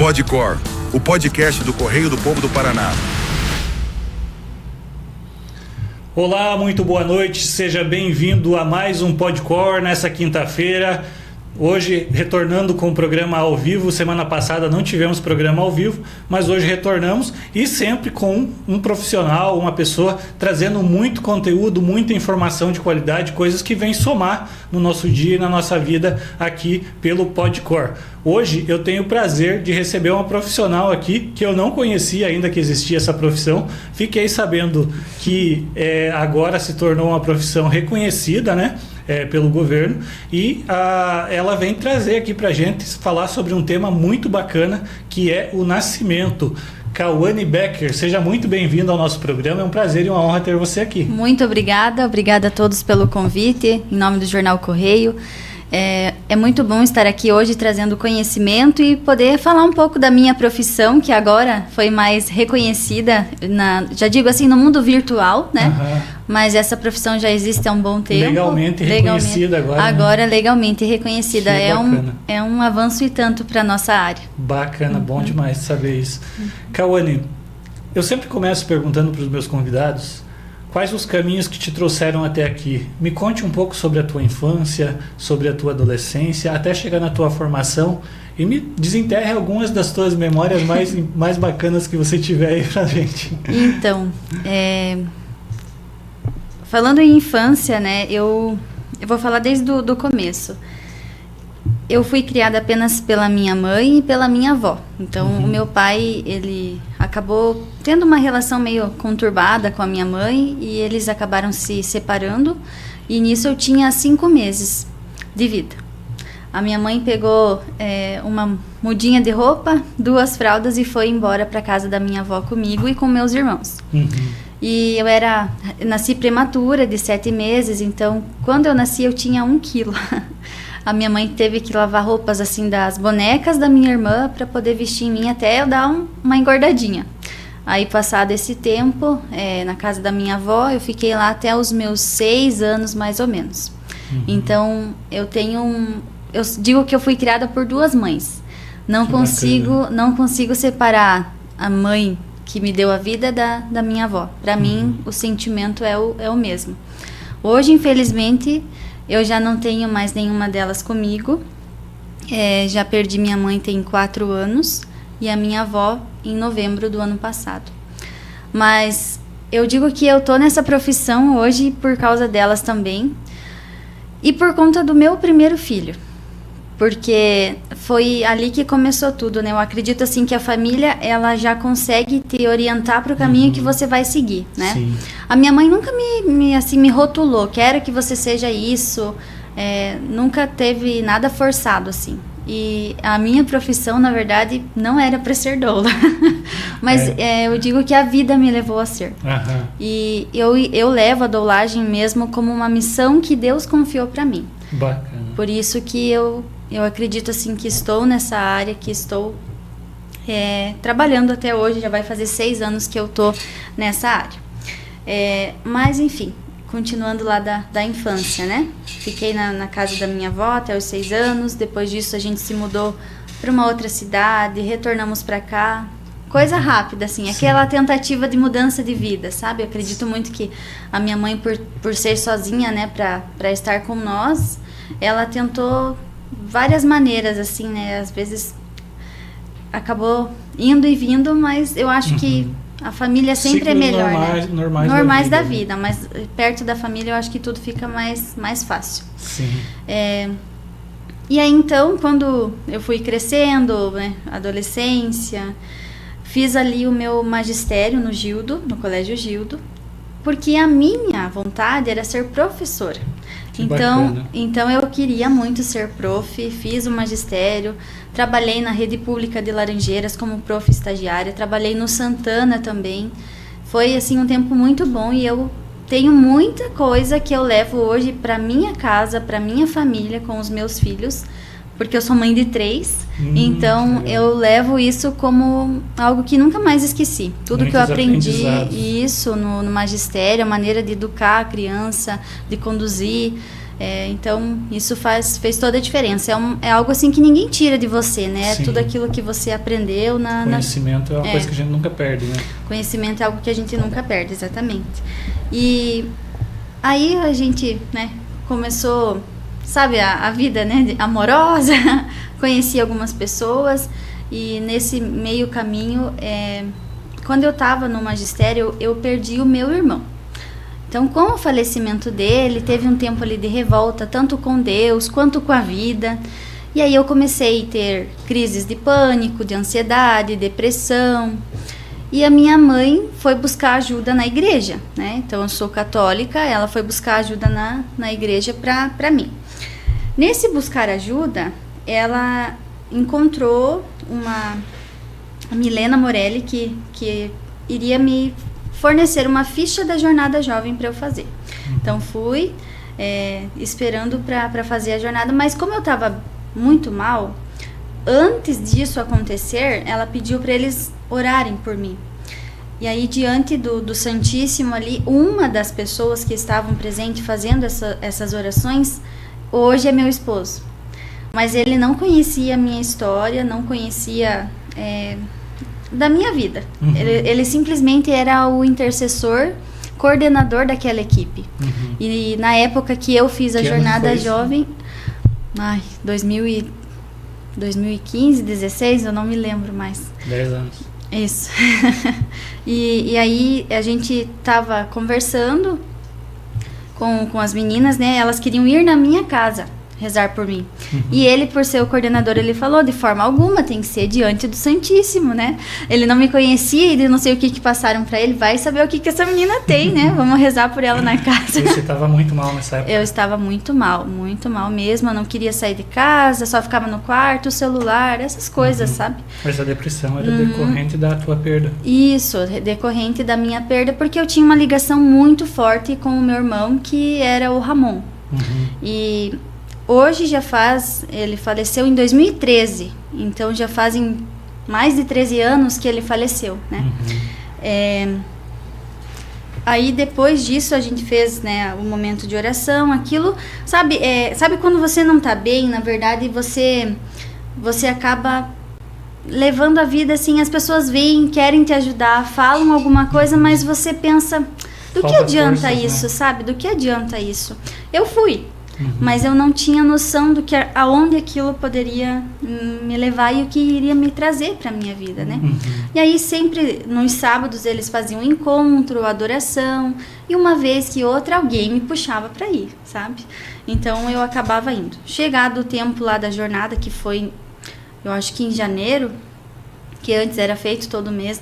Podcor, o podcast do Correio do Povo do Paraná. Olá, muito boa noite, seja bem-vindo a mais um Podcor nessa quinta-feira. Hoje, retornando com o programa ao vivo. Semana passada não tivemos programa ao vivo, mas hoje retornamos e sempre com um profissional, uma pessoa trazendo muito conteúdo, muita informação de qualidade, coisas que vêm somar no nosso dia e na nossa vida aqui pelo Podcor. Hoje eu tenho o prazer de receber uma profissional aqui que eu não conhecia ainda que existia essa profissão. Fiquei sabendo que agora se tornou uma profissão reconhecida, né? Pelo governo, e ela vem trazer aqui pra gente falar sobre um tema muito bacana, que é o nascimento. Cauane Becker, seja muito bem-vindo ao nosso programa, é um prazer e uma honra ter você aqui. Muito obrigada a todos pelo convite, em nome do Jornal Correio. É muito bom estar aqui hoje trazendo conhecimento e poder falar um pouco da minha profissão, que agora foi mais reconhecida, já digo assim, no mundo virtual, né? Uhum. Mas essa profissão já existe há um bom tempo. Legalmente reconhecida agora. Agora, né? Legalmente reconhecida. É um avanço e tanto para a nossa área. Bacana, bom demais saber isso. Cauane, eu sempre começo perguntando para os meus convidados quais os caminhos que te trouxeram até aqui. Me conte um pouco sobre a tua infância, sobre a tua adolescência, até chegar na tua formação, e me desenterre algumas das tuas memórias mais bacanas que você tiver aí pra gente. Então, falando em infância, né, eu vou falar desde do começo. Eu fui criada apenas pela minha mãe e pela minha avó. Então, o meu pai, ele acabou tendo uma relação meio conturbada com a minha mãe e eles acabaram se separando. E nisso eu tinha 5 meses de vida. A minha mãe pegou uma mudinha de roupa, 2 fraldas e foi embora para casa da minha avó comigo e com meus irmãos. E eu nasci prematura, de 7 meses, então quando eu nasci eu tinha 1 quilo. A minha mãe teve que lavar roupas assim das bonecas da minha irmã para poder vestir em mim até eu dar uma engordadinha. Aí, passado esse tempo, na casa da minha avó, eu fiquei lá até os meus 6 anos, mais ou menos. Então, eu digo que eu fui criada por 2 mães. Não consigo separar a mãe que me deu a vida da minha avó. Para mim, o sentimento é o mesmo. Hoje, infelizmente, eu já não tenho mais nenhuma delas comigo. Já perdi minha mãe tem 4 anos e a minha avó em novembro do ano passado. Mas eu digo que eu tô nessa profissão hoje por causa delas também e por conta do meu primeiro filho. Porque foi ali que começou tudo, né? Eu acredito assim que a família, ela já consegue te orientar para o caminho que você vai seguir, né? Sim. A minha mãe nunca me rotulou, quero que você seja isso, nunca teve nada forçado, assim. E a minha profissão, na verdade, não era para ser doula, mas eu digo que a vida me levou a ser. E eu levo a doulagem mesmo como uma missão que Deus confiou para mim. Bacana. Por isso que eu acredito assim que estou nessa área, que estou trabalhando até hoje, já vai fazer 6 anos que eu estou nessa área. Mas enfim, continuando lá da infância, né? Fiquei na casa da minha avó até os 6 anos, depois disso a gente se mudou para uma outra cidade, retornamos para cá. Coisa rápida, assim, Sim. Aquela tentativa de mudança de vida, sabe? Eu acredito muito que a minha mãe, por ser sozinha, né, para estar com nós, ela tentou várias maneiras, assim, né? Às vezes acabou indo e vindo, mas eu acho que a família sempre Ciclos é melhor, normais da vida, mas perto da família eu acho que tudo fica mais fácil. Sim. E aí, então, quando eu fui crescendo, né, adolescência, fiz ali o meu magistério no Gildo, no Colégio Gildo, porque a minha vontade era ser professora. Então eu queria muito ser prof, fiz o magistério, trabalhei na rede pública de Laranjeiras como prof estagiária, trabalhei no Santana também. Foi assim um tempo muito bom e eu tenho muita coisa que eu levo hoje para minha casa, para minha família com os meus filhos, porque eu sou mãe de 3, então eu levo isso como algo que nunca mais esqueci. Tudo que eu aprendi, isso no magistério, a maneira de educar a criança, de conduzir, Então, isso fez toda a diferença. É algo assim que ninguém tira de você, né? Sim. Tudo aquilo que você aprendeu Conhecimento é uma coisa que a gente nunca perde, né? Conhecimento é algo que a gente nunca perde, exatamente. E aí a gente, né, começou, sabe, a vida, né, amorosa, conheci algumas pessoas e nesse meio caminho, quando eu estava no magistério, eu perdi o meu irmão. Então, com o falecimento dele, teve um tempo ali de revolta, tanto com Deus quanto com a vida. E aí eu comecei a ter crises de pânico, de ansiedade, depressão. E a minha mãe foi buscar ajuda na igreja, né? Então, eu sou católica, ela foi buscar ajuda na igreja para mim. Nesse buscar ajuda, ela encontrou a Milena Morelli, que iria me fornecer uma ficha da jornada jovem para eu fazer. Então fui esperando para fazer a jornada, mas como eu estava muito mal, antes disso acontecer, ela pediu para eles orarem por mim. E aí, diante do Santíssimo ali, uma das pessoas que estavam presentes fazendo essas orações, hoje é meu esposo. Mas ele não conhecia a minha história, não conhecia da minha vida. Uhum. Ele simplesmente era o intercessor, coordenador daquela equipe. Uhum. E na época que eu fiz a jornada jovem, 2015, 16, eu não me lembro mais. 10 anos. Isso. E aí a gente tava conversando com as meninas, né? Elas queriam ir na minha casa rezar por mim. Uhum. E ele, por ser o coordenador, ele falou, de forma alguma, tem que ser diante do Santíssimo, né? Ele não me conhecia e não sei o que passaram pra ele, vai saber o que essa menina tem, né? Vamos rezar por ela na casa. E você estava muito mal nessa época? Eu estava muito mal mesmo, eu não queria sair de casa, só ficava no quarto, celular, essas coisas, sabe? Mas a depressão era decorrente da tua perda? Isso, decorrente da minha perda, porque eu tinha uma ligação muito forte com o meu irmão, que era o Ramon. Uhum. E hoje ele faleceu em 2013, então já fazem mais de 13 anos que ele faleceu, né? Uhum. Aí depois disso a gente fez, né, o momento de oração, aquilo, sabe quando você não tá bem, na verdade você acaba levando a vida assim, as pessoas vêm, querem te ajudar, falam alguma coisa, mas você pensa, do que adianta isso, né? Sabe? Do que adianta isso? Eu fui. Mas eu não tinha noção do que aonde aquilo poderia me levar e o que iria me trazer para minha vida, né? Uhum. E aí sempre nos sábados eles faziam encontro, adoração, e uma vez que outra alguém me puxava para ir, sabe? Então eu acabava indo. Chegado o tempo lá da jornada, que foi, eu acho que em janeiro, que antes era feito todo mês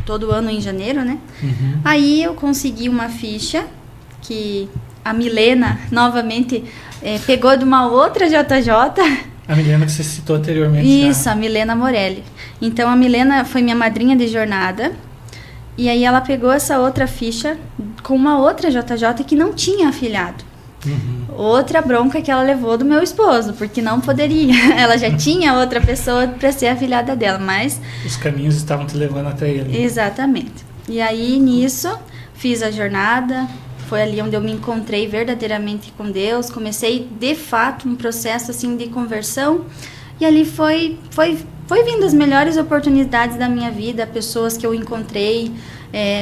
todo ano em janeiro, né? Uhum. Aí eu consegui uma ficha que a Milena, novamente, pegou de uma outra JJ. A Milena que você citou anteriormente. Isso, a Milena Morelli. Então, a Milena foi minha madrinha de jornada. E aí ela pegou essa outra ficha com uma outra JJ que não tinha afilhado. Uhum. Outra bronca que ela levou do meu esposo, porque não poderia. Ela já tinha outra pessoa para ser afilhada dela, mas... Os caminhos estavam te levando até ele. Exatamente. E aí, nisso, fiz a jornada. Foi ali onde eu me encontrei verdadeiramente com Deus. Comecei, de fato, um processo assim de conversão. E ali foi vindo as melhores oportunidades da minha vida, pessoas que eu encontrei,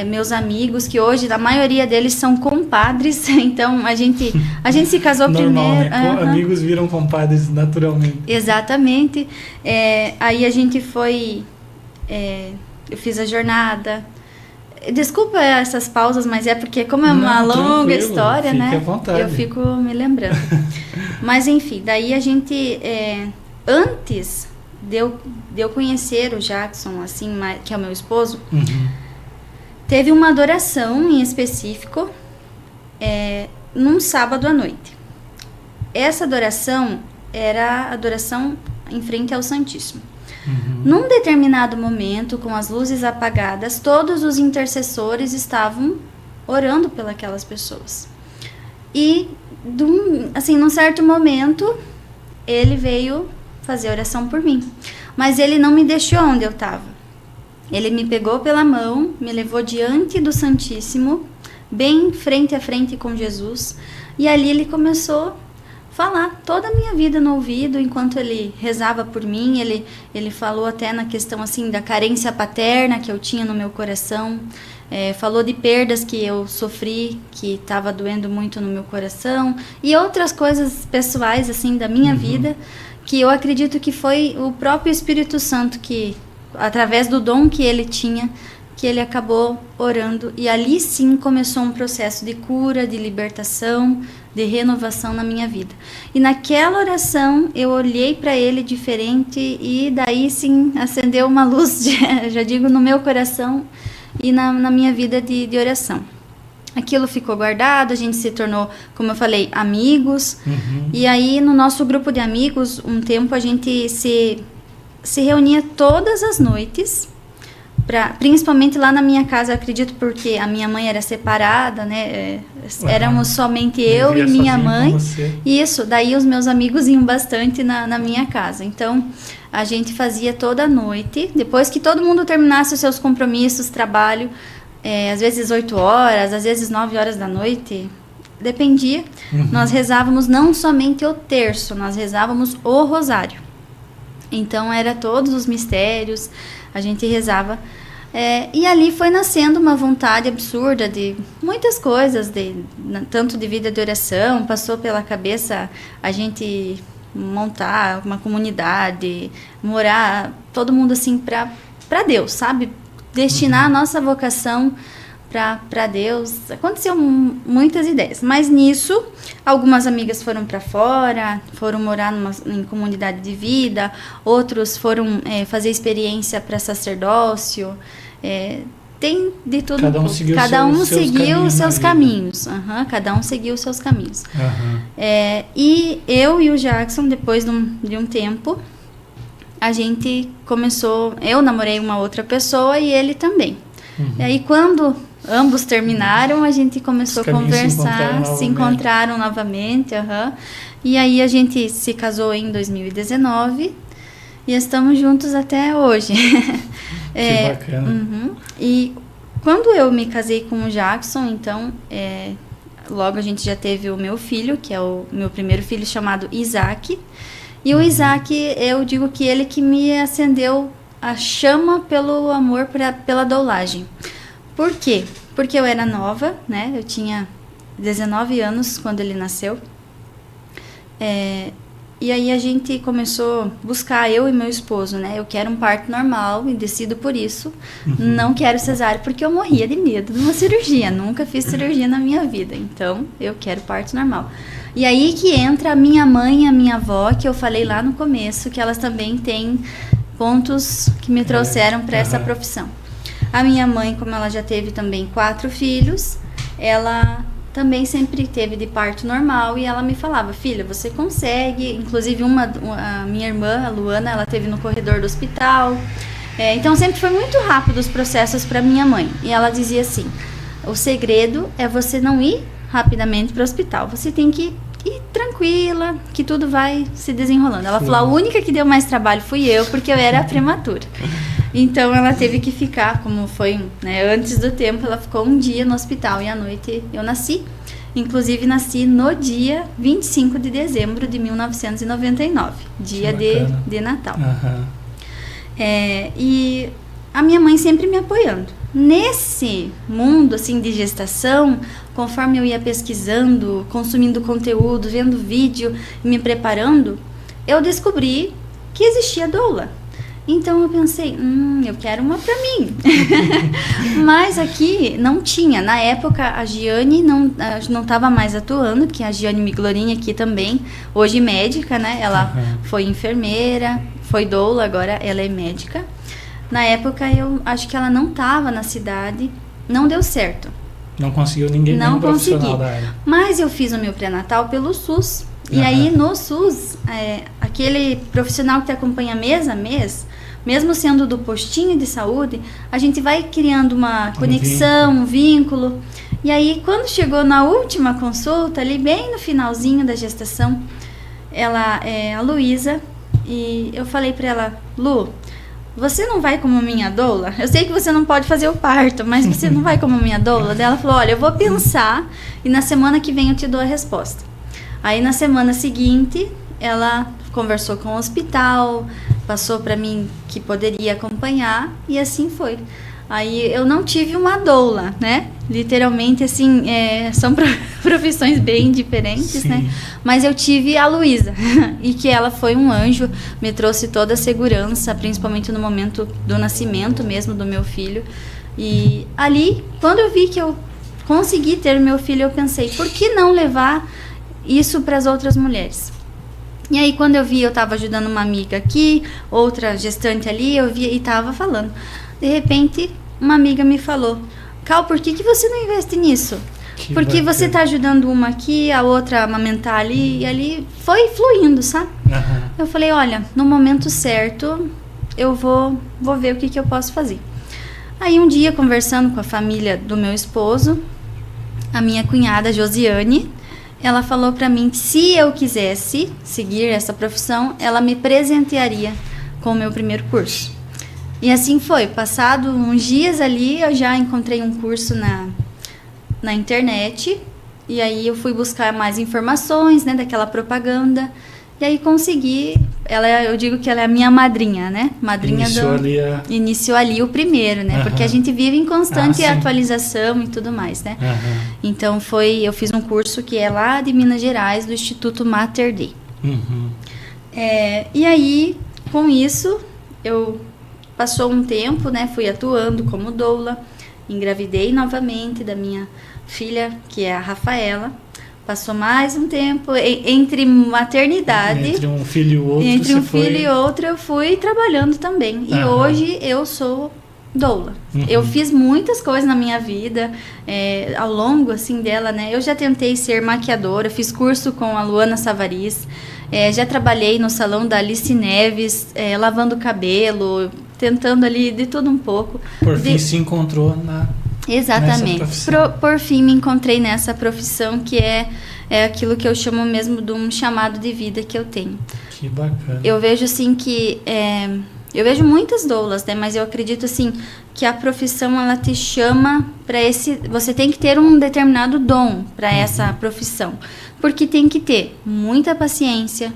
meus amigos, que hoje, a maioria deles são compadres. Então, a gente se casou normal, primeiro. Né? Amigos viram compadres naturalmente. Exatamente. Aí a gente foi... eu fiz a jornada... Desculpa essas pausas, mas é porque como é uma longa história, né? À vontade. Eu fico me lembrando. Mas enfim, daí a gente, antes de eu conhecer o Jackson, assim, que é o meu esposo, uhum. Teve uma adoração em específico, num sábado à noite. Essa adoração era a adoração em frente ao Santíssimo. Uhum. Num determinado momento, com as luzes apagadas, todos os intercessores estavam orando pelas pessoas. E, num certo momento, ele veio fazer oração por mim. Mas ele não me deixou onde eu estava. Ele me pegou pela mão, me levou diante do Santíssimo, bem frente a frente com Jesus. E ali ele começou a falar toda a minha vida no ouvido, enquanto ele rezava por mim. Ele falou até na questão assim da carência paterna que eu tinha no meu coração. Falou de perdas que eu sofri, que estava doendo muito no meu coração, e outras coisas pessoais assim da minha vida, que eu acredito que foi o próprio Espírito Santo que, através do dom que ele tinha, que ele acabou orando, e ali sim começou um processo de cura, de libertação, de renovação na minha vida. E naquela oração eu olhei para ele diferente, e daí sim acendeu uma luz, já digo, no meu coração e na minha vida de oração. Aquilo ficou guardado, a gente se tornou, como eu falei, amigos. E aí no nosso grupo de amigos, um tempo a gente se reunia todas as noites, principalmente lá na minha casa, eu acredito, porque a minha mãe era separada, né? Éramos somente eu e minha mãe. Isso, daí os meus amigos iam bastante na minha casa. Então, a gente fazia toda noite, depois que todo mundo terminasse os seus compromissos, trabalho, às vezes 8 horas, às vezes 9 horas da noite, dependia. Nós rezávamos não somente o terço, nós rezávamos o rosário. Então, era todos os mistérios, a gente rezava. E ali foi nascendo uma vontade absurda de muitas coisas, tanto de vida de oração, passou pela cabeça a gente montar uma comunidade, morar todo mundo assim para Deus, sabe? Destinar a nossa vocação para Deus. Aconteceu muitas ideias, mas nisso algumas amigas foram para fora, foram morar em comunidade de vida, outros foram fazer experiência para sacerdócio. Tem de tudo. Cada um seguiu os seus caminhos. Cada um seguiu os seus caminhos. E eu e o Jackson, depois de um tempo, a gente começou. Eu namorei uma outra pessoa e ele também. E aí, quando ambos terminaram, a gente começou a conversar, se encontraram novamente. E aí a gente se casou em 2019 e estamos juntos até hoje. Que bacana. E quando eu me casei com o Jackson, então, logo a gente já teve o meu filho, que é o meu primeiro filho, chamado Isaac. E o Isaac, eu digo que ele que me acendeu a chama pelo amor pela doulagem. Por quê? Porque eu era nova, né? Eu tinha 19 anos quando ele nasceu. E aí a gente começou a buscar, eu e meu esposo, né? Eu quero um parto normal e decido por isso. Não quero cesárea, porque eu morria de medo de uma cirurgia. Nunca fiz cirurgia na minha vida. Então, eu quero parto normal. E aí que entra a minha mãe e a minha avó, que eu falei lá no começo, que elas também têm pontos que me trouxeram para essa profissão. A minha mãe, como ela já teve também 4 filhos, ela também sempre teve de parto normal, e ela me falava: filha, você consegue. Inclusive a minha irmã, a Luana, ela teve no corredor do hospital. Então sempre foi muito rápido os processos para minha mãe, e ela dizia assim: o segredo é você não ir rapidamente para o hospital, você tem que ir tranquila, que tudo vai se desenrolando. Ela falou: a única que deu mais trabalho fui eu, porque eu era prematura. Então ela teve que ficar, como foi, né, antes do tempo, ela ficou um dia no hospital, e à noite eu nasci. Inclusive nasci no dia 25 de dezembro de 1999, dia de Natal. E a minha mãe sempre me apoiando. Nesse mundo assim de gestação, conforme eu ia pesquisando, consumindo conteúdo, vendo vídeo, me preparando, eu descobri que existia doula. Então eu pensei, eu quero uma pra mim. Mas aqui não tinha. Na época a Giane não estava mais atuando, que a Giane Miglorini aqui também, hoje médica, né? Ela foi enfermeira, foi doula, agora ela é médica. Na época eu acho que ela não estava na cidade, não deu certo. Não conseguiu ninguém, não profissional da área. Mas eu fiz o meu pré-natal pelo SUS. E aí no SUS, aquele profissional que te acompanha mês a mês, mesmo sendo do postinho de saúde, a gente vai criando uma conexão, um vínculo. E aí quando chegou na última consulta, ali bem no finalzinho da gestação, ela é a Luísa, e eu falei para ela: Lu, você não vai como minha doula? Eu sei que você não pode fazer o parto, mas você não vai como minha doula? Daí ela falou, olha, eu vou pensar e na semana que vem eu te dou a resposta. Aí na semana seguinte, ela conversou com o hospital, passou para mim que poderia acompanhar e assim foi. Aí eu não tive uma doula, né? Literalmente, assim, são profissões bem diferentes, Sim. né? Mas eu tive a Luísa, e que ela foi um anjo, me trouxe toda a segurança, principalmente no momento do nascimento mesmo do meu filho. E ali, quando eu vi que eu consegui ter meu filho, eu pensei, por que não levar isso para as outras mulheres? E aí, quando eu vi, eu estava ajudando uma amiga aqui, outra gestante ali, eu vi e estava falando. De repente, uma amiga me falou, Cal, por que você não investe nisso? Porque bacana. você está ajudando uma aqui, a outra a amamentar ali, e ali foi fluindo, sabe? Aham. Eu falei, olha, no momento certo, eu vou ver o que eu posso fazer. Aí um dia, conversando com a família do meu esposo, a minha cunhada, Josiane, ela falou para mim que se eu quisesse seguir essa profissão, ela me presentearia com o meu primeiro curso. E assim foi, passado uns dias ali, eu já encontrei um curso na internet, e aí eu fui buscar mais informações, né, daquela propaganda, e aí consegui, eu digo que ela é a minha madrinha, né, madrinha iniciou ali o primeiro, né, porque a gente vive em constante atualização e tudo mais, né. Então eu fiz um curso que é lá de Minas Gerais, do Instituto Mater Dei. E aí, com isso, passou um tempo, né, fui atuando como doula, engravidei novamente da minha filha, que é a Rafaela. Passou mais um tempo entre maternidade. Entre um filho e outro. Entre um filho e outro, eu fui trabalhando também. E hoje eu sou doula. Eu fiz muitas coisas na minha vida, ao longo assim dela, né? Eu já tentei ser maquiadora, fiz curso com a Luana Savariz, já trabalhei no salão da Alice Neves, lavando cabelo, tentando ali de tudo um pouco. Por fim se encontrou Exatamente. Por fim me encontrei nessa profissão que é aquilo que eu chamo mesmo de um chamado de vida que eu tenho. Que bacana. Eu vejo assim que eu vejo muitas doulas, né? Mas eu acredito assim que a profissão ela te chama para você tem que ter um determinado dom para essa profissão, porque tem que ter muita paciência,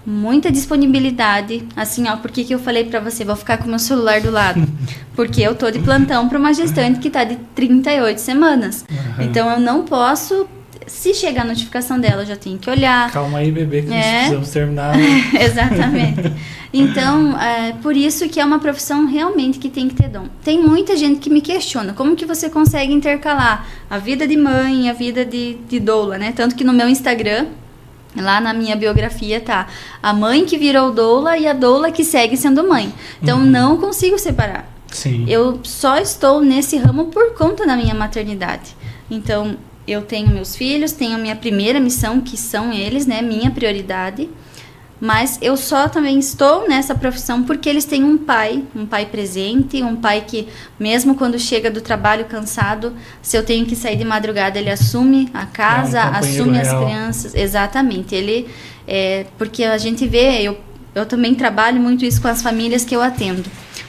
muita disponibilidade, assim, ó, por que eu falei pra você, vou ficar com o meu celular do lado? Porque eu tô de plantão pra uma gestante que tá de 38 semanas. Então eu não posso, se chegar a notificação dela, eu já tenho que olhar. Calma aí, bebê, que nós precisamos terminar. Exatamente. Então, por isso que é uma profissão realmente que tem que ter dom. Tem muita gente que me questiona, como que você consegue intercalar a vida de mãe e a vida de doula, né? Tanto que no meu Instagram, lá na minha biografia tá a mãe que virou doula e a doula que segue sendo mãe. Então não consigo separar. Sim. Eu só estou nesse ramo por conta da minha maternidade. Então eu tenho meus filhos, tenho a minha primeira missão, que são eles, né, minha prioridade. Mas eu só também estou nessa profissão porque eles têm um pai presente, um pai que mesmo quando chega do trabalho cansado, se eu tenho que sair de madrugada, ele assume a casa, assume as crianças. Exatamente, ele porque a gente vê, eu também trabalho muito isso com as famílias que eu atendo.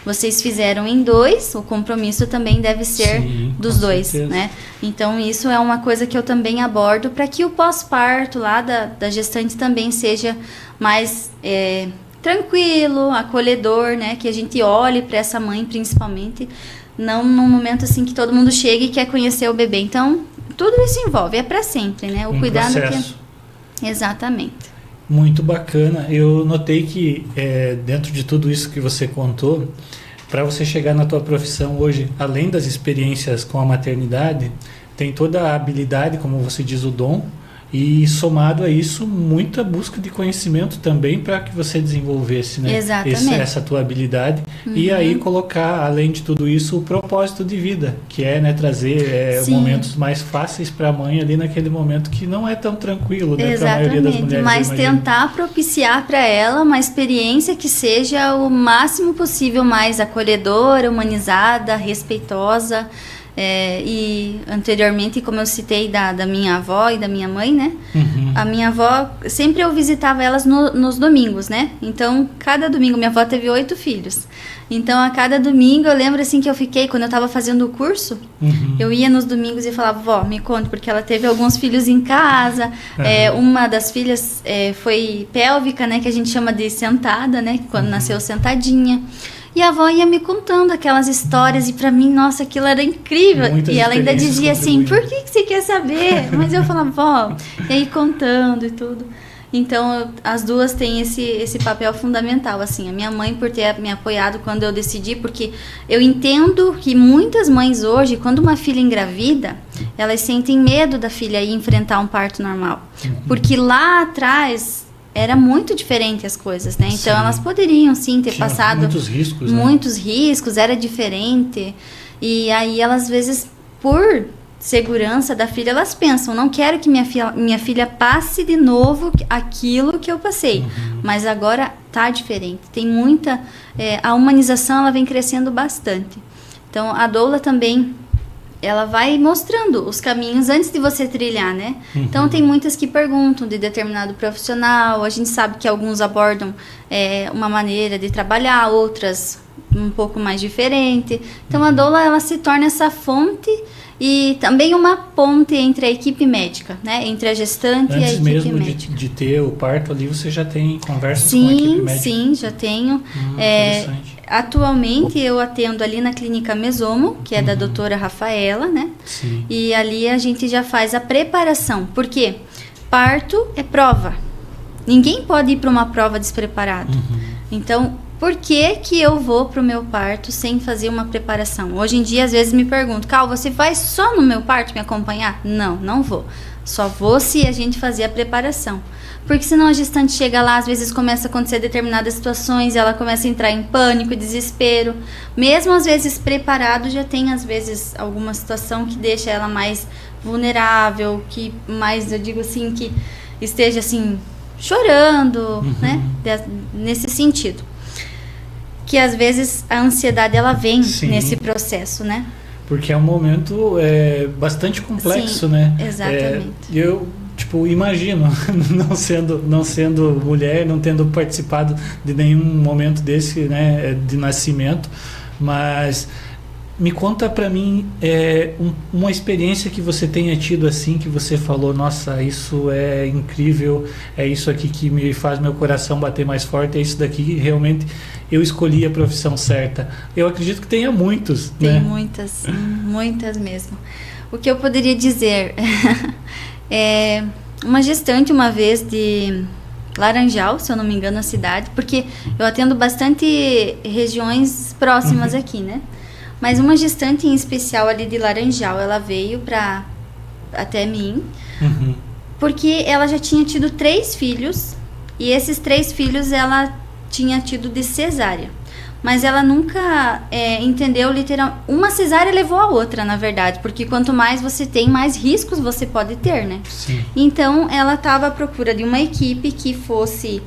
Vocês fizeram em 2, o compromisso também deve ser dos 2, né? Então isso é uma coisa que eu também abordo para que o pós-parto lá da gestante também seja mais tranquilo, acolhedor, né? Que a gente olhe para essa mãe principalmente, não num momento assim que todo mundo chega e quer conhecer o bebê. Então tudo isso envolve, é para sempre, né? O cuidado processo. Exatamente. Muito bacana. Eu notei que dentro de tudo isso que você contou, para você chegar na tua profissão hoje, além das experiências com a maternidade, tem toda a habilidade, como você diz, o dom, e somado a isso, muita busca de conhecimento também para que você desenvolvesse, né? Exatamente. Essa tua habilidade. E aí colocar, além de tudo isso, o propósito de vida, que é, né, trazer momentos mais fáceis para a mãe ali naquele momento que não é tão tranquilo, né, para a maioria das mulheres. Mas tentar propiciar para ela uma experiência que seja o máximo possível mais acolhedora, humanizada, respeitosa. E anteriormente, como eu citei da minha avó e da minha mãe, né? A minha avó, sempre eu visitava elas nos domingos, né? Então, cada domingo, minha avó teve 8 filhos. Então, a cada domingo, eu lembro assim que eu fiquei, quando eu estava fazendo o curso, eu ia nos domingos e falava, vó, me conte, porque ela teve alguns filhos em casa. Uma das filhas foi pélvica, né? Que a gente chama de sentada, né? Quando nasceu sentadinha. E a avó ia me contando aquelas histórias e pra mim, nossa, aquilo era incrível. Muitas e ela ainda experiências dizia assim, contribuindo. por que você quer saber? Mas eu falava, vó, e aí contando e tudo. Então, as duas têm esse papel fundamental, assim. A minha mãe por ter me apoiado quando eu decidi, porque eu entendo que muitas mães hoje, quando uma filha engravida, elas sentem medo da filha ir enfrentar um parto normal. Porque lá atrás era muito diferente as coisas, né? Então, Sim. elas poderiam, sim, ter Tinha passado muitos riscos, né? muitos riscos, era diferente. E aí, elas, às vezes, por segurança da filha, elas pensam, não quero que minha filha passe de novo aquilo que eu passei. Mas agora tá diferente. Tem muita... a humanização, ela vem crescendo bastante. Então, a doula também, ela vai mostrando os caminhos antes de você trilhar, né? Então, tem muitas que perguntam de determinado profissional. A gente sabe que alguns abordam uma maneira de trabalhar, outras um pouco mais diferente. Então, a doula, ela se torna essa fonte e também uma ponte entre a equipe médica, né? Entre a gestante e a Antes equipe mesmo médica. de ter o parto ali, você já tem conversas com a equipe Sim, médica? sim, já tenho. Interessante. Atualmente eu atendo ali na clínica Mesomo, que é da doutora Rafaela, né? Sim. E ali a gente já faz a preparação. Por quê? Parto é prova. Ninguém pode ir para uma prova despreparado. Então, por que que eu vou para o meu parto sem fazer uma preparação? Hoje em dia, às vezes me perguntam, Cal, você vai só no meu parto me acompanhar? Não, não vou. Só vou se a gente fazer a preparação. Porque senão a gestante chega lá, às vezes começa a acontecer determinadas situações, ela começa a entrar em pânico, desespero. Mesmo às vezes preparado, já tem às vezes alguma situação que deixa ela mais vulnerável, que mais, eu digo assim, que esteja assim, chorando, né? Nesse sentido. Que às vezes a ansiedade ela vem Sim. nesse processo, né? Porque é um momento bastante complexo, Sim, né? exatamente. Eu, imagino, não sendo mulher, não tendo participado de nenhum momento desse, né, de nascimento, mas me conta pra mim uma experiência que você tenha tido assim, que você falou, nossa, isso é incrível, é isso aqui que me faz meu coração bater mais forte, é isso daqui que realmente eu escolhi a profissão certa. Eu acredito que tenha muitos, Tem né? muitas, muitas mesmo. O que eu poderia dizer uma gestante uma vez de Laranjal, se eu não me engano a cidade, porque eu atendo bastante regiões próximas aqui, né? Mas uma gestante em especial ali de Laranjal, ela veio até mim, porque ela já tinha tido 3 filhos, e esses 3 filhos ela tinha tido de cesárea. Mas ela nunca entendeu literal. Uma cesárea levou a outra, na verdade, porque quanto mais você tem, mais riscos você pode ter, né? Sim. Então, ela estava à procura de uma equipe que fosse,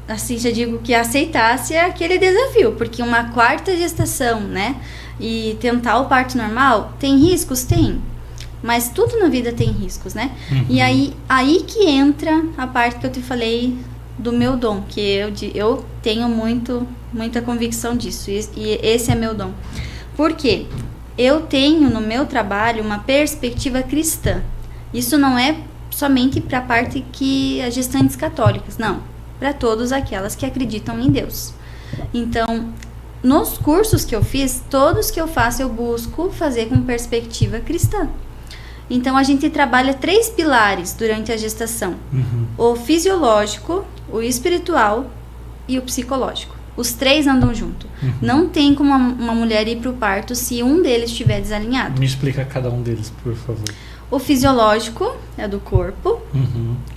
assim, já digo, que aceitasse aquele desafio, porque uma 4ª gestação, né? E tentar o parto normal, tem riscos? Tem. Mas tudo na vida tem riscos, né? E aí que entra a parte que eu te falei do meu dom, que eu tenho muita convicção disso, e esse é meu dom. Por quê? Eu tenho no meu trabalho uma perspectiva cristã. Isso não é somente para a parte que as gestantes católicas, não. Para todas aquelas que acreditam em Deus. Então, nos cursos que eu fiz, todos que eu faço, eu busco fazer com perspectiva cristã. Então, a gente trabalha 3 pilares durante a gestação. O fisiológico, o espiritual e o psicológico. Os 3 andam junto. Não tem como uma mulher ir para o parto se um deles estiver desalinhado. Me explica cada um deles, por favor. O fisiológico é do corpo,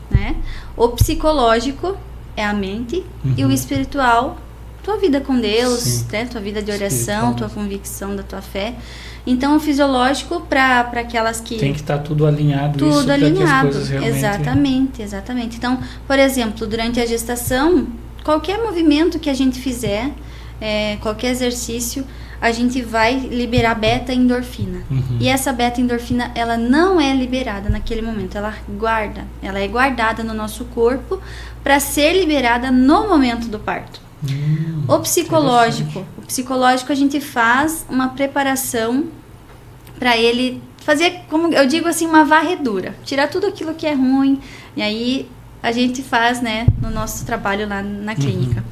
né? O psicológico é a mente. E o espiritual, tua vida com Deus, né? Tua vida de oração, tua convicção da tua fé. Então, o fisiológico para aquelas que... Tem que estar tudo alinhado. Tudo isso, alinhado, para que as coisas realmente... exatamente. Então, por exemplo, durante a gestação, qualquer movimento que a gente fizer, qualquer exercício, a gente vai liberar beta-endorfina. E essa beta-endorfina, ela não é liberada naquele momento, ela é guardada no nosso corpo para ser liberada no momento do parto. O psicológico a gente faz uma preparação para ele fazer, como eu digo assim, uma varredura, tirar tudo aquilo que é ruim, e aí a gente faz, né, no nosso trabalho lá na clínica.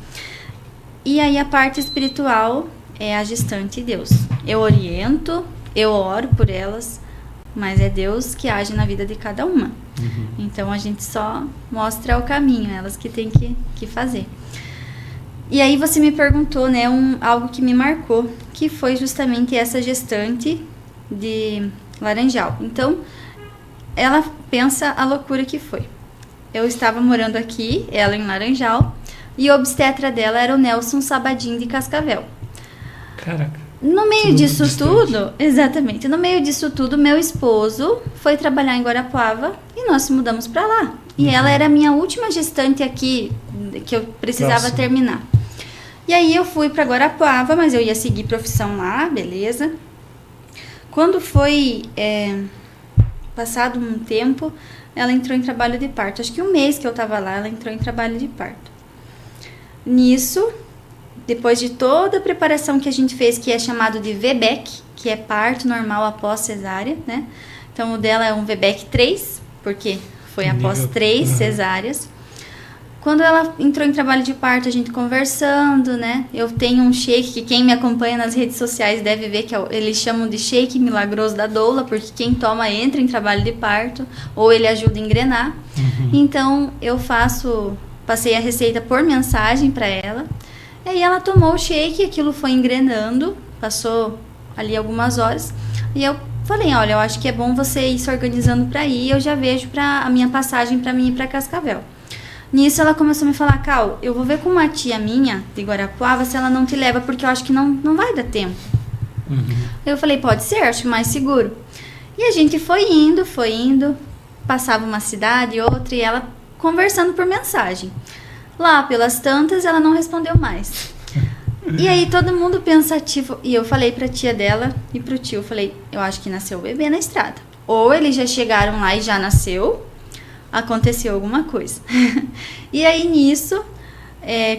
E aí a parte espiritual é a gestante e Deus. Eu oriento, eu oro por elas, mas é Deus que age na vida de cada uma. Então a gente só mostra o caminho, elas que têm que fazer. E aí você me perguntou, né, algo que me marcou, que foi justamente essa gestante de Laranjal. Então, ela pensa a loucura que foi. Eu estava morando aqui, ela em Laranjal, e o obstetra dela era o Nelson Sabadim de Cascavel. Caraca. No meio disso tudo, exatamente, no meio disso tudo, meu esposo foi trabalhar em Guarapuava e nós se mudamos para lá. E ela era a minha última gestante aqui, que eu precisava terminar. E aí eu fui para Guarapuava, mas eu ia seguir profissão lá, beleza. Quando foi passado um tempo, ela entrou em trabalho de parto. Acho que um mês que eu estava lá, ela entrou em trabalho de parto. Nisso, depois de toda a preparação que a gente fez, que é chamado de VBEC, que é parto normal após cesárea, né? Então, o dela é um VBEC 3, porque foi após 3 cesáreas. Quando ela entrou em trabalho de parto, a gente conversando, né? Eu tenho um shake que quem me acompanha nas redes sociais deve ver que eles chamam de shake milagroso da doula, porque quem toma entra em trabalho de parto ou ele ajuda a engrenar. Então, eu passei a receita por mensagem para ela. E aí ela tomou o shake, aquilo foi engrenando, passou ali algumas horas. E eu falei, olha, eu acho que é bom você ir se organizando para ir, eu já vejo a minha passagem para mim ir para Cascavel. Nisso ela começou a me falar, Cal, eu vou ver com uma tia minha de Guarapuava se ela não te leva, porque eu acho que não vai dar tempo. Eu falei, pode ser, acho mais seguro. E a gente foi indo, passava uma cidade e outra, e ela conversando por mensagem. Lá pelas tantas, ela não respondeu mais. E aí todo mundo pensativo, e eu falei pra tia dela e pro tio, eu falei, eu acho que nasceu o bebê na estrada. Ou eles já chegaram lá e já nasceu, aconteceu alguma coisa. E aí nisso,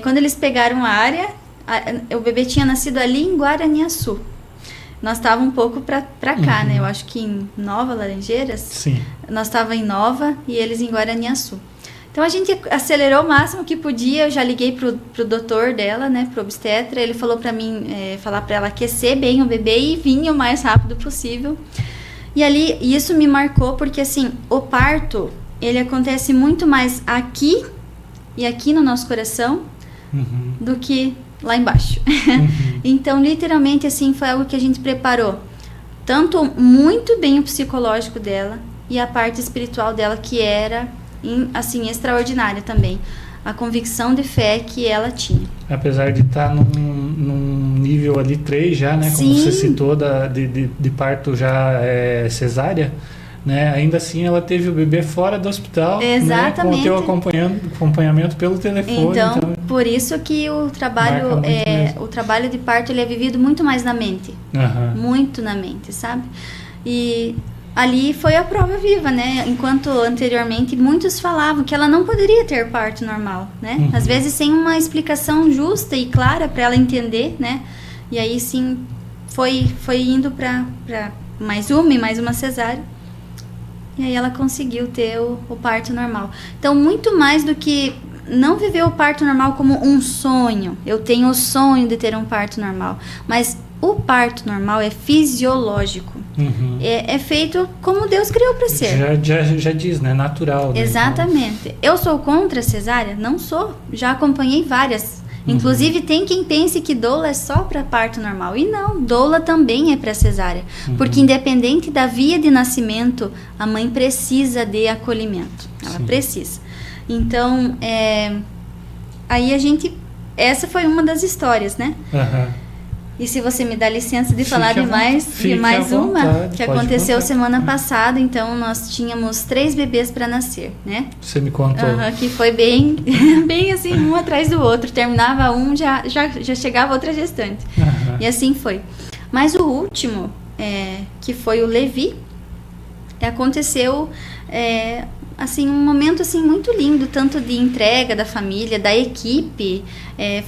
quando eles pegaram a área, o bebê tinha nascido ali em Guaraniaçu. Nós estávamos um pouco pra cá, né? Eu acho que em Nova Laranjeiras. Sim. Nós estávamos em Nova e eles em Guaraniaçu. Então a gente acelerou o máximo que podia. Eu já liguei pro doutor dela, né? Pro obstetra. Ele falou pra mim, falar pra ela aquecer bem o bebê e vir o mais rápido possível. E ali, isso me marcou porque assim, o parto, ele acontece muito mais aqui e aqui no nosso coração do que lá embaixo. Então, literalmente, assim, foi algo que a gente preparou. Tanto muito bem o psicológico dela e a parte espiritual dela, que era, assim, extraordinária também. A convicção de fé que ela tinha. Apesar de estar num nível ali 3 já, né? Como você citou, de parto já cesárea, né? Ainda assim ela teve o bebê fora do hospital, exatamente, né? Com o teu acompanhamento pelo telefone. Então, por isso que o trabalho de parto ele é vivido muito mais na mente. Muito na mente, sabe? E ali foi a prova viva, né? Enquanto anteriormente muitos falavam que ela não poderia ter parto normal, né? Às vezes sem uma explicação justa e clara para ela entender, né? E aí sim foi indo para mais uma cesárea. E aí ela conseguiu ter o parto normal. Então, muito mais do que não viver o parto normal como um sonho. Eu tenho o sonho de ter um parto normal. Mas o parto normal é fisiológico. É feito como Deus criou para ser. Já diz, né? Natural. Né? Exatamente. Então... Eu sou contra a cesárea? Não sou. Já acompanhei várias. Inclusive, tem quem pense que doula é só para parto normal. E não, doula também é para cesárea. Porque independente da via de nascimento, a mãe precisa de acolhimento. Ela precisa. Então, aí essa foi uma das histórias, né? E se você me dá licença de falar Fique de mais à uma, vontade, que pode aconteceu contar. semana passada, então nós tínhamos 3 bebês para nascer, né? Você me contou. Que foi bem, bem assim, um atrás do outro. Terminava um, já chegava outra gestante. Aham. E assim foi. Mas o último, que foi o Levi, aconteceu assim, um momento assim, muito lindo, tanto de entrega da família, da equipe.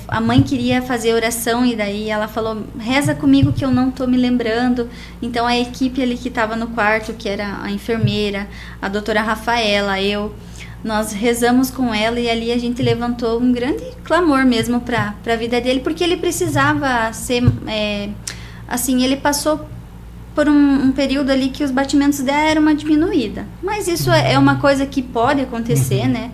A mãe queria fazer oração e daí ela falou, reza comigo que eu não estou me lembrando. Então a equipe ali que estava no quarto, que era a enfermeira, a doutora Rafaela, nós rezamos com ela e ali a gente levantou um grande clamor mesmo para a vida dele, porque ele precisava ser, assim, ele passou por um período ali que os batimentos deram uma diminuída. Mas isso é uma coisa que pode acontecer, né?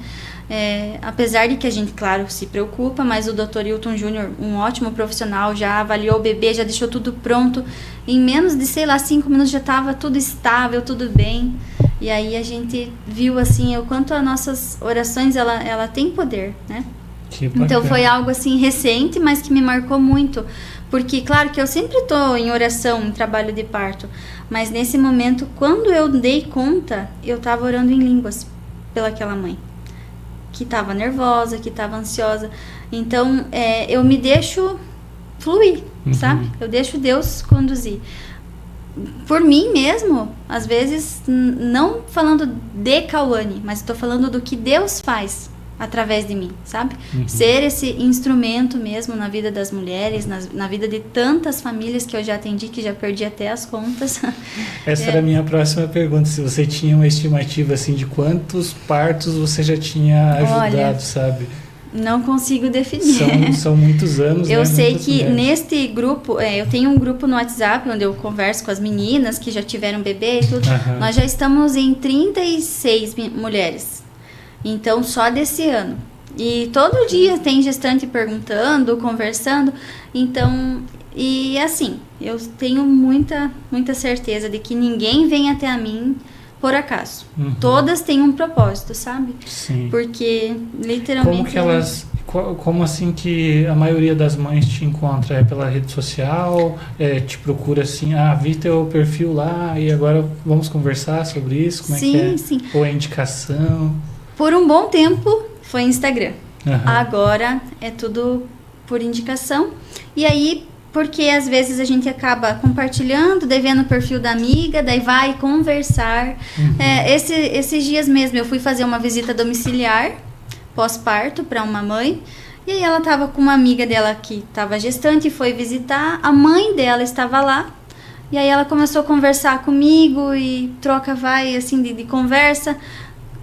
Apesar de que a gente, claro, se preocupa, mas o Dr. Hilton Júnior, um ótimo profissional, já avaliou o bebê, já deixou tudo pronto. Em menos de, 5 minutos já estava tudo estável, tudo bem. E aí a gente viu, assim, o quanto as nossas orações, ela tem poder, né? Que bacana. Então foi algo, assim, recente, mas que me marcou muito. Porque, claro que eu sempre estou em oração, em trabalho de parto, mas nesse momento, quando eu dei conta, eu estava orando em línguas pelaquela mãe, que estava nervosa, que estava ansiosa. Então, eu me deixo fluir, sabe? Eu deixo Deus conduzir. Por mim mesmo, às vezes, não falando de Cauane, mas estou falando do que Deus faz através de mim, sabe? Ser esse instrumento mesmo na vida das mulheres, na vida de tantas famílias que eu já atendi, que já perdi até as contas. Essa era a minha próxima pergunta, se você tinha uma estimativa assim de quantos partos você já tinha ajudado, Olha, sabe? Não consigo definir. São muitos anos, Eu né? sei Muitas que mulheres. neste grupo, eu tenho um grupo no WhatsApp onde eu converso com as meninas que já tiveram bebê e tudo. Nós já estamos em 36 mulheres. Então, só desse ano. E todo dia tem gestante perguntando, conversando. Então, e assim, eu tenho muita certeza de que ninguém vem até a mim por acaso. Todas têm um propósito, sabe? Sim. Porque, literalmente... Como que elas... Como assim que a maioria das mães te encontra? É pela rede social? Te procura assim, vi teu perfil lá e agora vamos conversar sobre isso? Como sim, é que é? Sim. Ou é indicação? Por um bom tempo foi Instagram. Agora é tudo por indicação. E aí, porque às vezes a gente acaba compartilhando, daí vendo o perfil da amiga, daí vai conversar. Esses dias mesmo eu fui fazer uma visita domiciliar pós-parto para uma mãe. E aí ela estava com uma amiga dela que estava gestante e foi visitar. A mãe dela estava lá. E aí ela começou a conversar comigo e troca vai assim de conversa.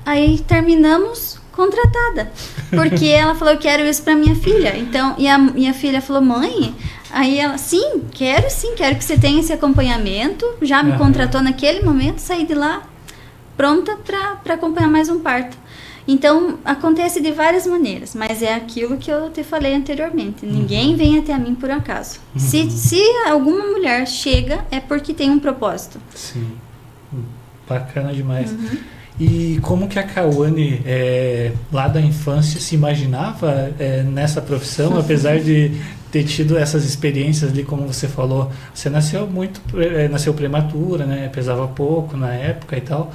Aí terminamos contratada, porque ela falou, eu quero isso para minha filha. Então, e a minha filha falou, mãe, aí ela, sim, quero que você tenha esse acompanhamento. Já me contratou naquele momento, saí de lá pronta para acompanhar mais um parto. Então, acontece de várias maneiras, mas é aquilo que eu te falei anteriormente. Ninguém vem até a mim por acaso. Se alguma mulher chega, é porque tem um propósito. Sim, bacana demais. E como que a Cauane, lá da infância, se imaginava nessa profissão, apesar de ter tido essas experiências ali, como você falou, você nasceu nasceu prematura, né? Pesava pouco na época e tal.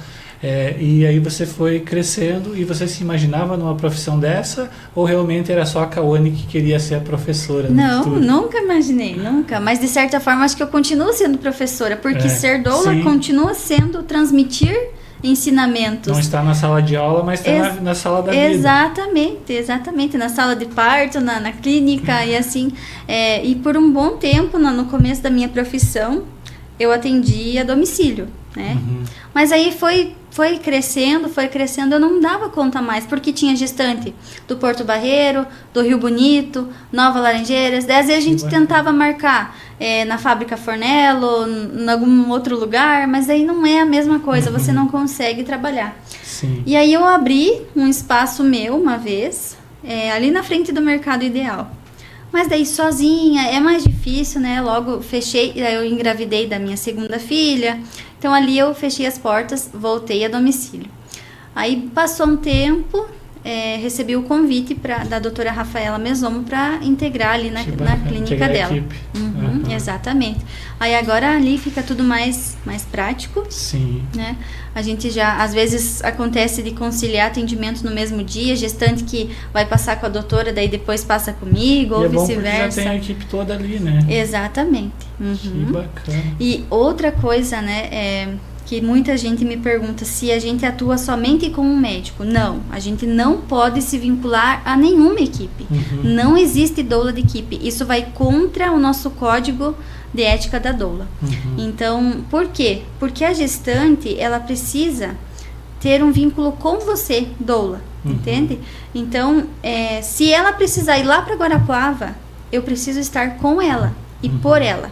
E aí você foi crescendo e você se imaginava numa profissão dessa ou realmente era só a Cauane que queria ser a professora? Não, nunca imaginei, nunca. Mas de certa forma acho que eu continuo sendo professora, porque ser doula continua sendo transmitir ensinamentos. Não está na sala de aula, mas está na sala da vida. Exatamente. Na sala de parto, na clínica e assim. E por um bom tempo, no começo da minha profissão, eu atendi a domicílio, né? Mas aí foi crescendo, eu não dava conta mais, porque tinha gestante do Porto Barreiro, do Rio Bonito, Nova Laranjeiras. Daí às vezes a gente tentava marcar na Fábrica Fornello, em algum outro lugar, mas aí não é a mesma coisa, você não consegue trabalhar. Sim. E aí eu abri um espaço meu uma vez, ali na frente do Mercado Ideal. Mas daí sozinha é mais difícil, né? Logo fechei, eu engravidei da minha segunda filha. Então ali eu fechei as portas, voltei a domicílio. Aí passou um tempo, recebi o convite da doutora Rafaela Mesomo para integrar ali na clínica dela. Exatamente. Aí agora ali fica tudo mais prático. Sim. Né? A gente já, às vezes acontece de conciliar atendimento no mesmo dia, gestante que vai passar com a doutora, daí depois passa comigo, ou vice-versa. Já tem a equipe toda ali, né? Exatamente. Que bacana. E outra coisa, né, que muita gente me pergunta se a gente atua somente com um médico. Não, a gente não pode se vincular a nenhuma equipe. Não existe doula de equipe. Isso vai contra o nosso código de ética da doula. Então, por quê? Porque a gestante, ela precisa ter um vínculo com você, doula, entende? Então, se ela precisar ir lá para Guarapuava, eu preciso estar com ela e por ela.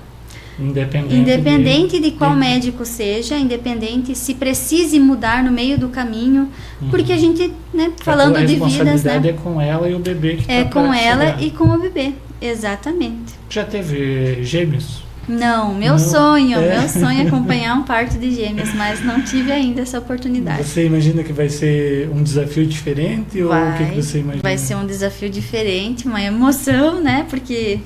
Independente de qual médico seja, independente se precise mudar no meio do caminho, porque a gente, né, falando de vidas, né? A responsabilidade é com ela e o bebê que é com ela e com o bebê, exatamente. Já teve gêmeos? Não, meu sonho é acompanhar um parto de gêmeos, mas não tive ainda essa oportunidade. Você imagina que vai ser um desafio diferente ou o que você imagina? Vai ser um desafio diferente, uma emoção, né? Porque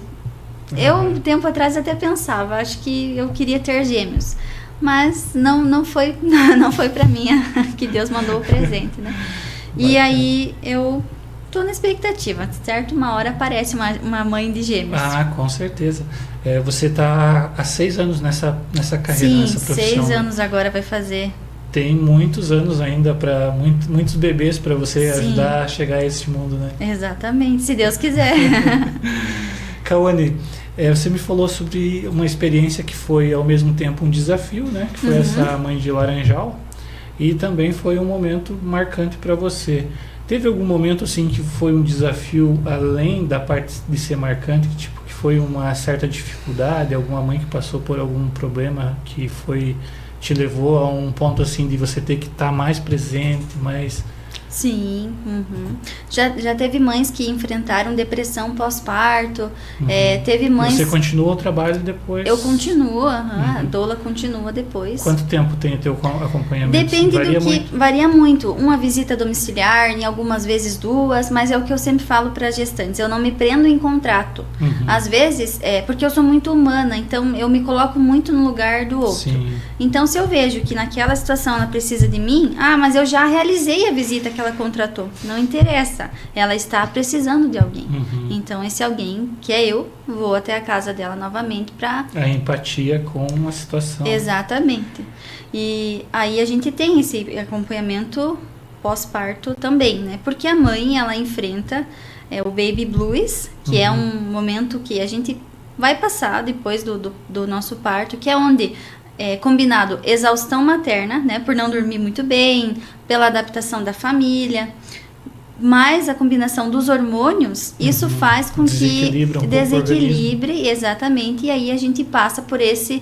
eu, um tempo atrás, até pensava, acho que eu queria ter gêmeos, mas não foi para mim que Deus mandou o presente, né? E aí eu tô na expectativa, certo? Uma hora aparece uma mãe de gêmeos. Ah, com certeza. Você tá há 6 anos nessa carreira, nessa profissão. 6 anos agora vai fazer. Tem muitos anos ainda para muitos bebês para você ajudar a chegar a esse mundo, né? Exatamente, se Deus quiser. Kawane, você me falou sobre uma experiência que foi ao mesmo tempo um desafio, né? Que foi essa mãe de Laranjal, e também foi um momento marcante para você. Teve algum momento assim que foi um desafio além da parte de ser marcante, que foi uma certa dificuldade, alguma mãe que passou por algum problema que te levou a um ponto assim de você ter que estar mais presente, mais... Sim, já teve mães que enfrentaram depressão pós-parto, teve mães... Você continua o trabalho depois? Eu continuo, a doula continua depois. Quanto tempo tem o teu acompanhamento? Depende varia muito. Uma visita domiciliar, em algumas vezes 2, mas é o que eu sempre falo para as gestantes, eu não me prendo em contrato. Às vezes, porque eu sou muito humana, então eu me coloco muito no lugar do outro. Sim. Então, se eu vejo que naquela situação ela precisa de mim, mas eu já realizei a visita que ela contratou. Não interessa. Ela está precisando de alguém. Então, esse alguém, que é eu, vou até a casa dela novamente para... A empatia com a situação. Exatamente. E aí a gente tem esse acompanhamento pós-parto também, né? Porque a mãe, ela enfrenta o baby blues, que é um momento que a gente vai passar depois do nosso parto, que é onde... combinado exaustão materna, né, por não dormir muito bem, pela adaptação da família, mais a combinação dos hormônios, isso faz com que desequilibre, exatamente, e aí a gente passa por esse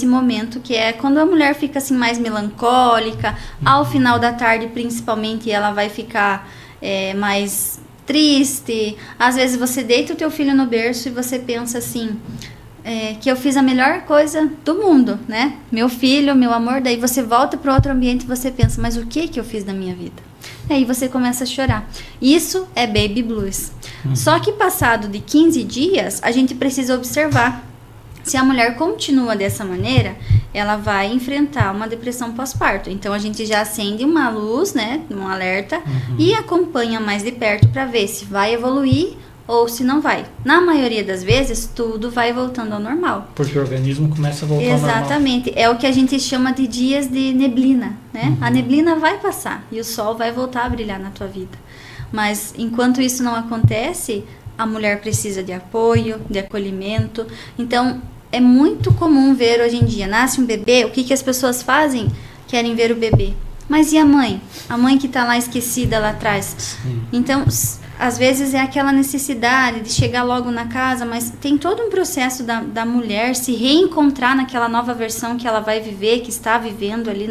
momento que é quando a mulher fica assim mais melancólica, ao final da tarde principalmente ela vai ficar mais triste, às vezes você deita o teu filho no berço e você pensa assim... que eu fiz a melhor coisa do mundo, né? Meu filho, meu amor, daí você volta para outro ambiente e você pensa, mas o que eu fiz na minha vida? E aí você começa a chorar. Isso é baby blues. Só que passado de 15 dias, a gente precisa observar. Se a mulher continua dessa maneira, ela vai enfrentar uma depressão pós-parto. Então, a gente já acende uma luz, né? Um alerta, e acompanha mais de perto para ver se vai evoluir ou se não vai. Na maioria das vezes, tudo vai voltando ao normal. Porque o organismo começa a voltar ao normal. Exatamente. É o que a gente chama de dias de neblina, né? A neblina vai passar e o sol vai voltar a brilhar na tua vida. Mas, enquanto isso não acontece, a mulher precisa de apoio, de acolhimento. Então, é muito comum ver hoje em dia, nasce um bebê, o que as pessoas fazem? Querem ver o bebê. Mas e a mãe? A mãe que está lá esquecida lá atrás. Sim. Então... às vezes é aquela necessidade de chegar logo na casa, mas tem todo um processo da mulher se reencontrar naquela nova versão que ela vai viver, que está vivendo ali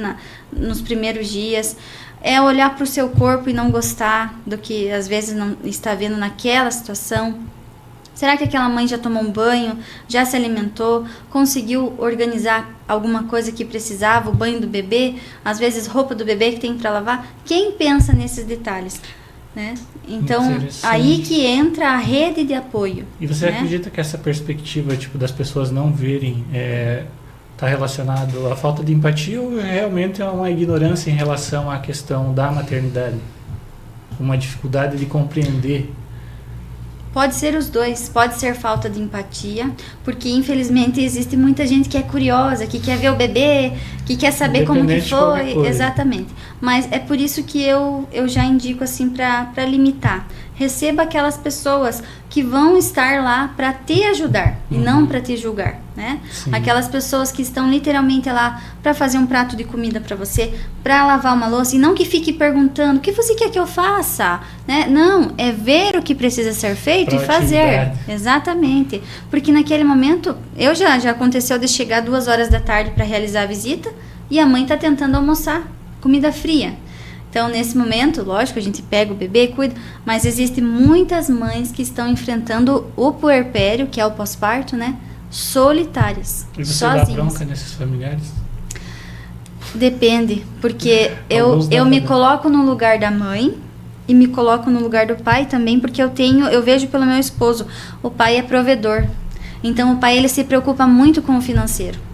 nos primeiros dias. É olhar para o seu corpo e não gostar do que às vezes não está vendo naquela situação. Será que aquela mãe já tomou um banho, já se alimentou, conseguiu organizar alguma coisa que precisava, o banho do bebê, às vezes roupa do bebê que tem para lavar? Quem pensa nesses detalhes? Né? Então, aí que entra a rede de apoio. E você acredita que essa perspectiva tipo, das pessoas não verem está relacionado à falta de empatia ou realmente é uma ignorância em relação à questão da maternidade? Uma dificuldade de compreender? Pode ser os dois, pode ser falta de empatia, porque infelizmente existe muita gente que é curiosa, que quer ver o bebê, que quer saber como que foi, exatamente. Mas é por isso que eu já indico assim para limitar. Receba aquelas pessoas que vão estar lá para te ajudar e não para te julgar, né? Sim. Aquelas pessoas que estão literalmente lá para fazer um prato de comida para você, para lavar uma louça e não que fique perguntando o que você quer que eu faça, né? Não, é ver o que precisa ser feito e fazer. Exatamente. Porque naquele momento, já aconteceu de chegar 2 horas da tarde para realizar a visita e a mãe está tentando almoçar comida fria. Então, nesse momento, lógico, a gente pega o bebê, cuida, mas existem muitas mães que estão enfrentando o puerpério, que é o pós-parto, né? Solitárias, e você sozinhas. dá bronca nesses familiares? Depende, porque eu me coloco no lugar da mãe e me coloco no lugar do pai também, porque eu vejo pelo meu esposo, o pai é provedor. Então, o pai ele se preocupa muito com o financeiro.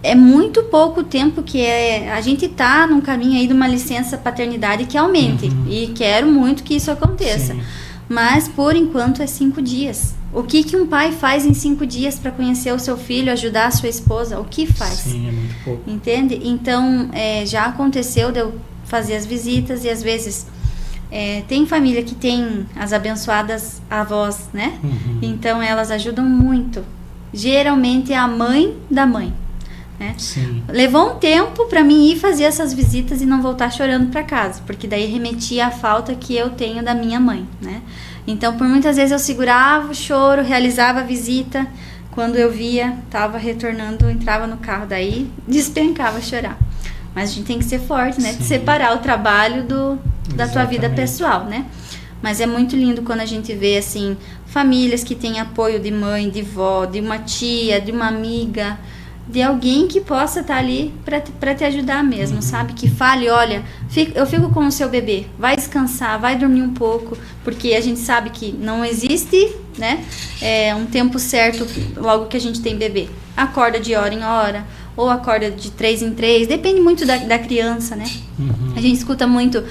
É muito pouco tempo que a gente está num caminho aí de uma licença paternidade que aumente. E quero muito que isso aconteça. Sim. Mas, por enquanto, é 5 dias. O que um pai faz em 5 dias para conhecer o seu filho, ajudar a sua esposa? O que faz? Sim, é muito pouco. Entende? Então, já aconteceu de eu fazer as visitas e, às vezes, tem família que tem as abençoadas avós, né? Então, elas ajudam muito. Geralmente, é a mãe da mãe. Né? Levou um tempo para mim ir fazer essas visitas e não voltar chorando para casa, porque daí remetia à falta que eu tenho da minha mãe, né? Então, por muitas vezes eu segurava o choro, realizava a visita, quando eu via, estava retornando, entrava no carro, daí despencava a chorar. Mas a gente tem que ser forte, né? De separar o trabalho da tua vida pessoal, né? Mas é muito lindo quando a gente vê, assim, famílias que têm apoio de mãe, de vó, de uma tia, de uma amiga, de alguém que possa estar ali para te ajudar mesmo, sabe? Que fale, olha, eu fico com o seu bebê, vai descansar, vai dormir um pouco, porque a gente sabe que não existe, né, um tempo certo logo que a gente tem bebê. Acorda de hora em hora, ou acorda de 3 em 3, depende muito da criança, né? A gente escuta muito,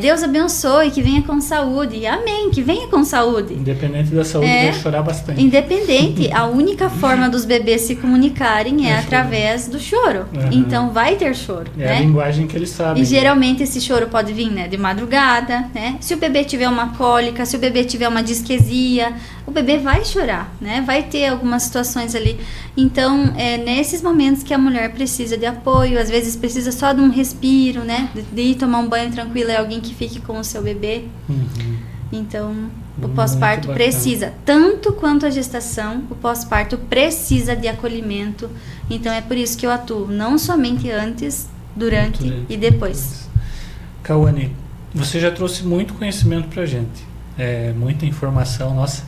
Deus abençoe, que venha com saúde, amém, que venha com saúde. Independente da saúde, vai chorar bastante. Independente, a única forma dos bebês se comunicarem é através do choro. Então vai ter choro, né? A linguagem que eles sabem. E geralmente esse choro pode vir, né, de madrugada, né? Se o bebê tiver uma cólica, se o bebê tiver uma disquesia, o bebê vai chorar, né? Vai ter algumas situações ali. Então, é nesses momentos que a mulher precisa de apoio, às vezes precisa só de um respiro, né? De ir tomar um banho tranquilo, é alguém que fique com o seu bebê. Então, o pós-parto precisa, tanto quanto a gestação, o pós-parto precisa de acolhimento. Então, é por isso que eu atuo, não somente antes, durante e depois. Cauane, você já trouxe muito conhecimento pra gente. Muita informação, nossa.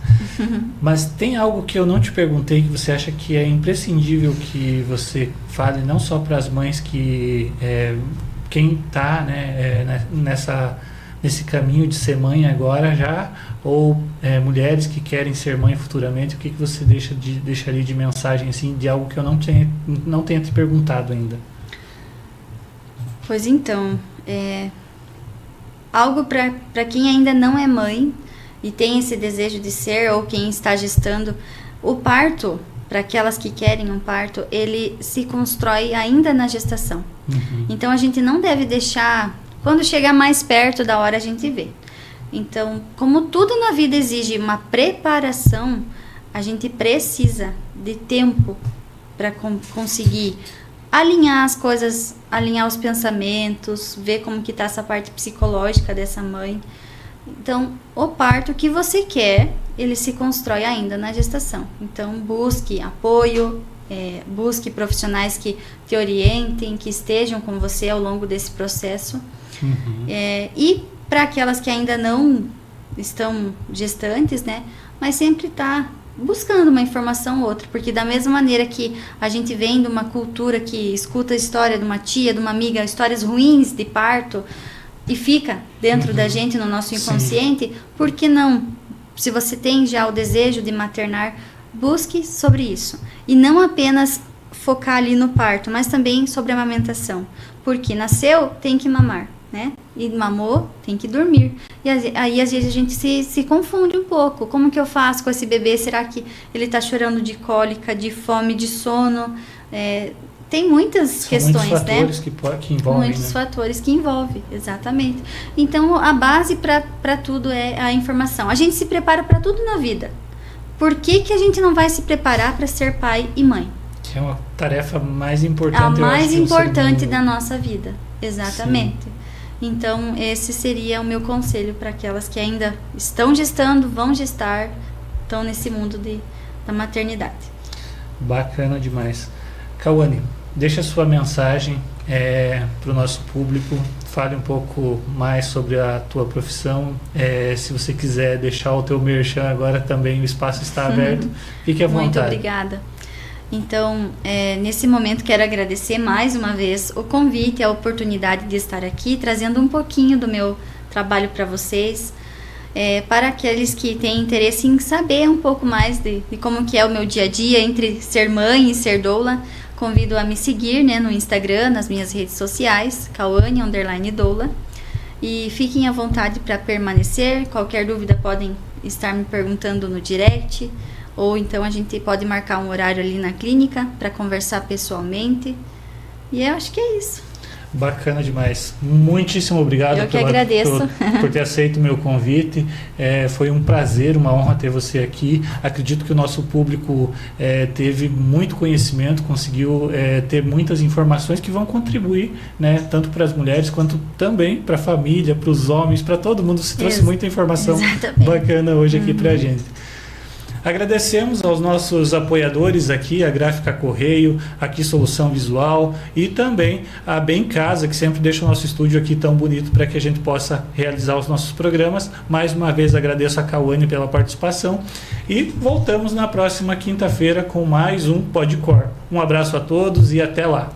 Mas tem algo que eu não te perguntei que você acha que é imprescindível que você fale, não só para as mães que quem está, né, nesse caminho de ser mãe agora já, ou mulheres que querem ser mãe futuramente, o que você deixaria de mensagem assim, de algo que eu não tenha te perguntado ainda? Pois então, algo para quem ainda não é mãe e tem esse desejo de ser, ou quem está gestando, o parto, para aquelas que querem um parto, ele se constrói ainda na gestação. Então a gente não deve deixar, quando chegar mais perto da hora a gente vê. Então, como tudo na vida exige uma preparação, a gente precisa de tempo para conseguir alinhar as coisas, alinhar os pensamentos, ver como que está essa parte psicológica dessa mãe. Então, o parto que você quer, ele se constrói ainda na gestação. Então, busque apoio, busque profissionais que te orientem, que estejam com você ao longo desse processo. E para aquelas que ainda não estão gestantes, né, mas sempre está buscando uma informação ou outra, porque da mesma maneira que a gente vem de uma cultura que escuta a história de uma tia, de uma amiga, histórias ruins de parto, e fica dentro da gente, no nosso inconsciente, sim, por que não? Se você tem já o desejo de maternar, busque sobre isso. E não apenas focar ali no parto, mas também sobre a amamentação. Porque nasceu, tem que mamar, né? E mamou, tem que dormir. E aí, às vezes, a gente se confunde um pouco. Como que eu faço com esse bebê? Será que ele está chorando de cólica, de fome, de sono? Tem muitas questões, muitos fatores, né? que envolvem, muitos né? fatores que envolvem, exatamente. Então, a base para tudo é a informação. A gente se prepara para tudo na vida. Por que a gente não vai se preparar para ser pai e mãe? Que é uma tarefa mais importante. A mais importante da da nossa vida, exatamente. Sim. Então, esse seria o meu conselho para aquelas que ainda estão gestando, vão gestar, estão nesse mundo da maternidade. Bacana demais. Cauane, deixa a sua mensagem para o nosso público. Fale um pouco mais sobre a tua profissão. Se você quiser deixar o teu merchan agora também, o espaço está aberto. Fique à vontade. Muito obrigada. Então, nesse momento, quero agradecer mais uma vez o convite, a oportunidade de estar aqui, trazendo um pouquinho do meu trabalho para vocês, para aqueles que têm interesse em saber um pouco mais de como que é o meu dia a dia entre ser mãe e ser doula. Convido a me seguir, né, no Instagram, nas minhas redes sociais, Cauane_doula. E fiquem à vontade para permanecer. Qualquer dúvida podem estar me perguntando no direct. Ou então a gente pode marcar um horário ali na clínica para conversar pessoalmente. E eu acho que é isso. Bacana demais. Muitíssimo obrigado. Eu que agradeço. Por ter aceito o meu convite. Foi um prazer, uma honra ter você aqui. Acredito que o nosso público teve muito conhecimento, conseguiu ter muitas informações que vão contribuir, né, tanto para as mulheres quanto também para a família, para os homens, para todo mundo. Você trouxe muita informação bacana hoje aqui para a gente. Agradecemos aos nossos apoiadores aqui, a Gráfica Correio, aqui Solução Visual e também a Bem Casa, que sempre deixa o nosso estúdio aqui tão bonito para que a gente possa realizar os nossos programas. Mais uma vez agradeço a Cauane pela participação e voltamos na próxima quinta-feira com mais um Podcor. Um abraço a todos e até lá.